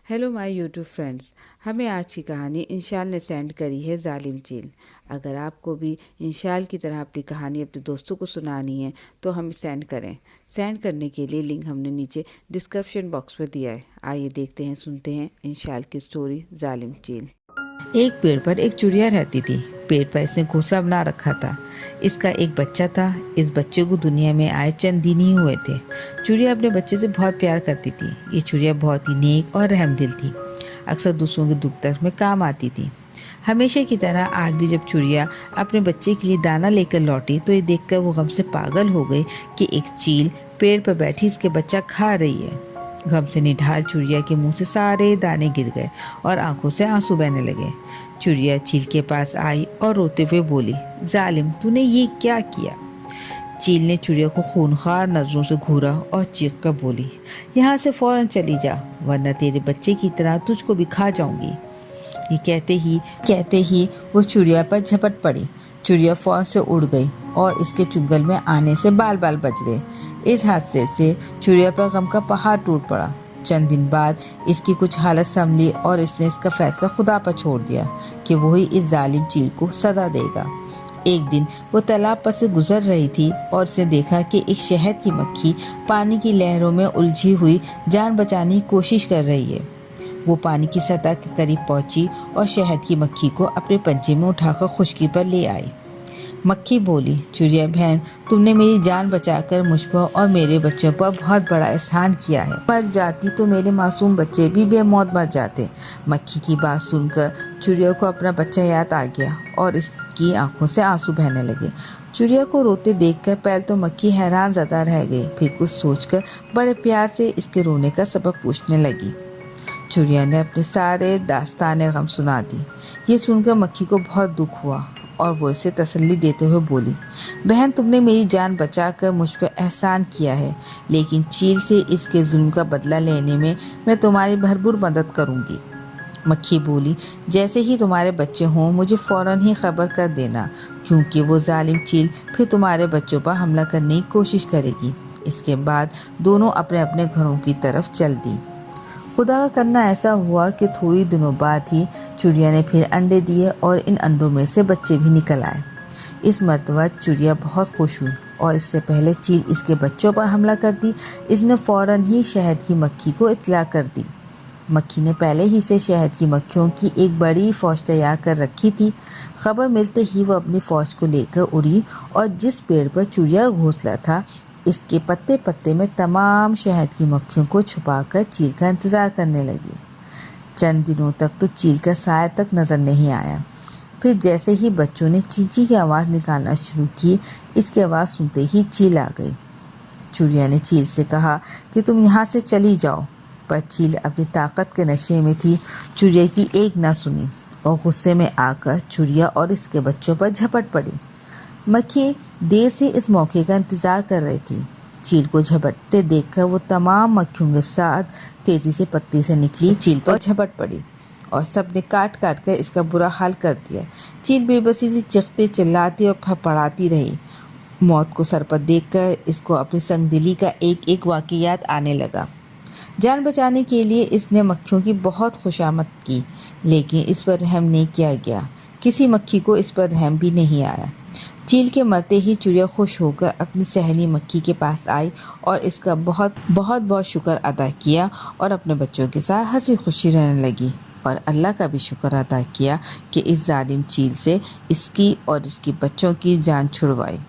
Hello my YouTube friends. हमें आज की कहानी इंशाल ने सेंड करी है जालिम चील। अगर आपको भी इंशाल की तरह अपनी कहानी अपने दोस्तों को सुनानी है तो हमें सेंड करें। सेंड करने के लिए लिंक हमने नीचे डिस्क्रिप्शन बॉक्स में दिया है। आइए देखते हैं, सुनते हैं इंशाल की स्टोरी जालिम चील। एक पेड़ पर एक चिड़िया रहती थी। पेड़ पर इसने घोंसला बना रखा था। इसका एक बच्चा था। इस बच्चे को दुनिया में आए चंद दिन ही हुए थे। चिड़िया अपने बच्चे से बहुत प्यार करती थी। ये चिड़िया बहुत ही नेक और रहमदिल थी। अक्सर दूसरों के दुख दर्द में काम आती थी। हमेशा की तरह आज भी जब चिड़िया अपने बच्चे के लिए दाना लेकर लौटी तो ये देखकर वो गम से पागल हो गई कि एक चील पेड़ पर बैठी इसके बच्चा खा रही है। गम से निढाल चिड़िया के मुंह से सारे दाने गिर गए और आंखों से आंसू बहने लगे। चिड़िया चील के पास आई और रोते हुए बोली, जालिम, तूने ये क्या किया? चील ने चिड़िया को खूनखार नजरों से घूरा और चीख कर बोली, यहाँ से फौरन चली जा, वरना तेरे बच्चे की तरह तुझको भी खा जाऊंगी। ये कहते ही वो चिड़िया पर झपट पड़ी। चिड़िया फौरन से उड़ गई और इसके चुंगल में आने से बाल बाल बच गए। इस हादसे से चिड़िया पर गम का पहाड़ टूट पड़ा। चंद दिन बाद इसकी कुछ हालत संभली और इसने इसका फैसला खुदा पर छोड़ दिया कि वही इस जालिम चील को सजा देगा। एक दिन वो तालाब पर से गुजर रही थी और उसने देखा कि एक शहद की मक्खी पानी की लहरों में उलझी हुई जान बचाने की कोशिश कर रही है। वो पानी की सतह के करीब पहुंची और शहद की मक्खी को अपने पंजे में उठाकर खुशकी पर ले आई। मक्खी बोली, चिड़िया बहन, तुमने मेरी जान बचाकर मुझ पर और मेरे बच्चों पर बहुत बड़ा एहसान किया है। मर जाती तो मेरे मासूम बच्चे भी बेमौत मर जाते। मक्खी की बात सुनकर चिड़िया को अपना बच्चा याद आ गया और इसकी आंखों से आंसू बहने लगे। चिड़िया को रोते देखकर पहले तो मक्खी हैरान ज़्यादा रह गई, फिर कुछ सोचकर बड़े प्यार से इसके रोने का सबब पूछने लगी। चिड़िया ने अपने सारे दास्तान गम सुना दी। ये सुनकर मक्खी को बहुत दुख हुआ और वो इसे तसल्ली देते हुए बोली, बहन, तुमने मेरी जान बचाकर मुझ पर एहसान किया है, लेकिन चील से इसके जुल्म का बदला लेने में मैं तुम्हारी भरपूर मदद करूंगी। मक्खी बोली, जैसे ही तुम्हारे बच्चे हों मुझे फौरन ही खबर कर देना, क्योंकि वो जालिम चील फिर तुम्हारे बच्चों पर हमला करने की कोशिश करेगी। इसके बाद दोनों अपने अपने घरों की तरफ चल दी। खुदा का करना ऐसा हुआ कि थोड़ी दिनों बाद ही चिड़िया ने फिर अंडे दिए और इन अंडों में से बच्चे भी निकल आए। इस मर्तबा चिड़िया बहुत खुश हुई और इससे पहले चील इसके बच्चों पर हमला कर दी। इसने फौरन ही शहद की मक्खी को इत्तला कर दी। मक्खी ने पहले ही से शहद की मक्खियों की एक बड़ी फौज तैयार कर रखी थी। खबर मिलते ही वो अपनी फौज को लेकर उड़ी और जिस पेड़ पर चिड़िया का घोंसला था इसके पत्ते पत्ते में तमाम शहद की मक्खियों को छुपाकर चील का इंतज़ार करने लगी। चंद दिनों तक तो चील का साया तक नज़र नहीं आया। फिर जैसे ही बच्चों ने चींची की आवाज़ निकालना शुरू की, इसकी आवाज़ सुनते ही चील आ गई। चिड़िया ने चील से कहा कि तुम यहाँ से चली जाओ, पर चील अपनी ताकत के नशे में थी। चिड़िया की एक ना सुनी और गुस्से में आकर चिड़िया और इसके बच्चों पर झपट पड़ी। मक्खी देर से इस मौके का इंतजार कर रही थी। चील को झपटते देखकर वो तमाम मक्खियों के साथ तेजी से पत्ती से निकली, चील पर झपट पड़ी और सबने काट काट कर इसका बुरा हाल कर दिया। चील बेबसी से चीखती चिल्लाती और फड़फड़ाती रही। मौत को सर पर देखकर इसको अपनी संगदिली का एक एक वाक़या याद आने लगा। जान बचाने के लिए इसने मक्खियों की बहुत खुशामद की, लेकिन इस पर रहम नहीं किया गया। किसी मक्खी को इस पर रहम भी नहीं आया। चील के मरते ही चिड़िया खुश होकर अपनी सहेली मक्खी के पास आई और इसका बहुत बहुत बहुत शुक्र अदा किया और अपने बच्चों के साथ हंसी खुशी रहने लगी और अल्लाह का भी शुक्र अदा किया कि इस जालिम चील से इसकी और इसके बच्चों की जान छुड़वाई।